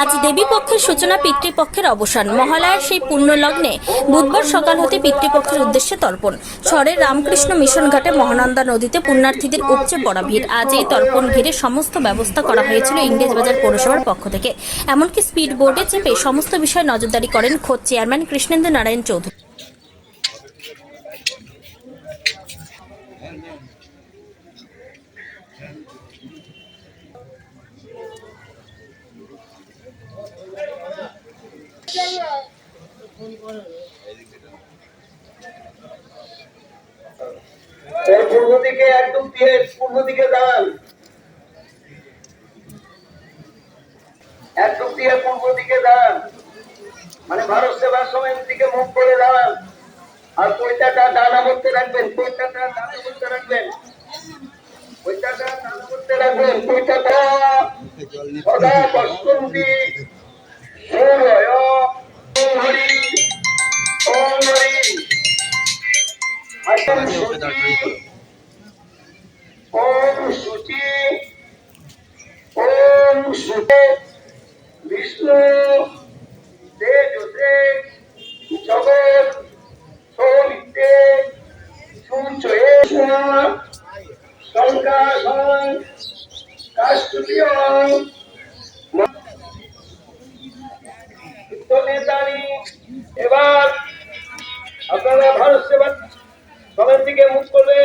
আজ দেবী পক্ষের সূচনা, পিতৃপক্ষের অবসান। মহালয়ার সেই পূর্ণ লগ্নে বুধবার সকাল হতে পিতৃপক্ষের উদ্দেশ্যে তর্পণ। শহরের রামকৃষ্ণ মিশন ঘাটে মহানন্দা নদীতে পুণ্যার্থীদের উপচে পড়া ভিড়। আজ এই তর্পণ ঘিরে সমস্ত ব্যবস্থা করা হয়েছিল ইংরেজবাজার পৌরসভার পক্ষ থেকে। এমনকি স্পিড বোর্ডে চেপে সমস্ত বিষয়ে নজরদারি করেন খোদ চেয়ারম্যান কৃষ্ণেন্দু নারায়ণ চৌধুরী। পূর্ব দিকে একদম দিয়ে পূর্ব দিকে দাঁড়ান, একদম দিয়ে পূর্ব দিকে দাঁড়ান, মানে ভারত সেবা সমিতির দিকে মুখ করে দাঁড়ান। আর পৈতাটা ডানা করতে রাখবেন, পৈতাটা ডানা করতে রাখবেন, পৈতাটা ডানা করতে রাখবেন, পৈতাটা সদা বসন্তি সূর্য ওম হরি ওম হরি ওম শুচি ওম শুচে বিষ্ণু তেজসে জগৎ সৌমিত্রে সূচয়ে সংকাশং কাষ্টুপিয়ং নেতানি। এবার আপনারা ভারত সেবা সবার দিকে মুখ করবে।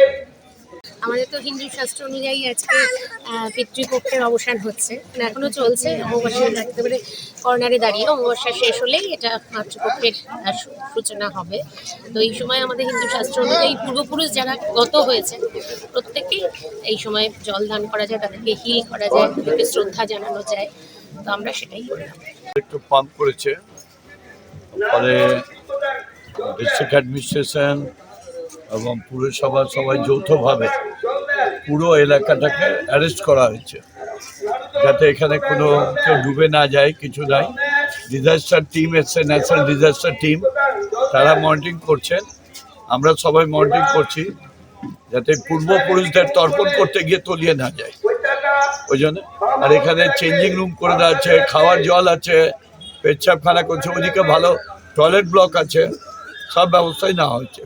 আমাদের তো হিন্দু শাস্ত্র অনুযায়ী আজকে পিতৃপক্ষের অবসান হচ্ছে, এখনো চলছে। অমাবস্যার একেবারে কর্নারে দাঁড়িয়ে অমাবস্যা শেষ হলেই এটা মাতৃপক্ষের সূচনা হবে। তো এই সময় আমাদের হিন্দু শাস্ত্র অনুযায়ী পূর্বপুরুষ যারা গত হয়েছে প্রত্যেকেই এই সময় জল দান করা যায়, তাদেরকে হিল করা যায়, তাদেরকে শ্রদ্ধা জানানো যায়। তো আমরা সেটাই করলাম। একটু পাম্প করেছে, ফলে ডিস্ট্রিক্ট অ্যাডমিনিস্ট্রেশন এবং পুরসভা সবাই যৌথভাবে পুরো এলাকাটাকে অ্যারেস্ট করা হয়েছে, যাতে এখানে কোনো কেউ ডুবে না যায়, কিছু নাই। ডিজাস্টার টিম এসছে, ন্যাশনাল ডিজাস্টার টিম, তারা মনিটরিং করছেন, আমরা সবাই মনিটরিং করছি, যাতে পূর্বপুরুষদের তর্পণ করতে গিয়ে তলিয়ে না যায় ওই জন্য। আর এখানে চেঞ্জিং রুম করে দেওয়া আছে, খাওয়ার জল আছে, পেচ্ছাপখানা করছে, ওদিকে ভালো টয়লেট ব্লক আছে, সব ব্যবস্থাই নেওয়া হয়েছে।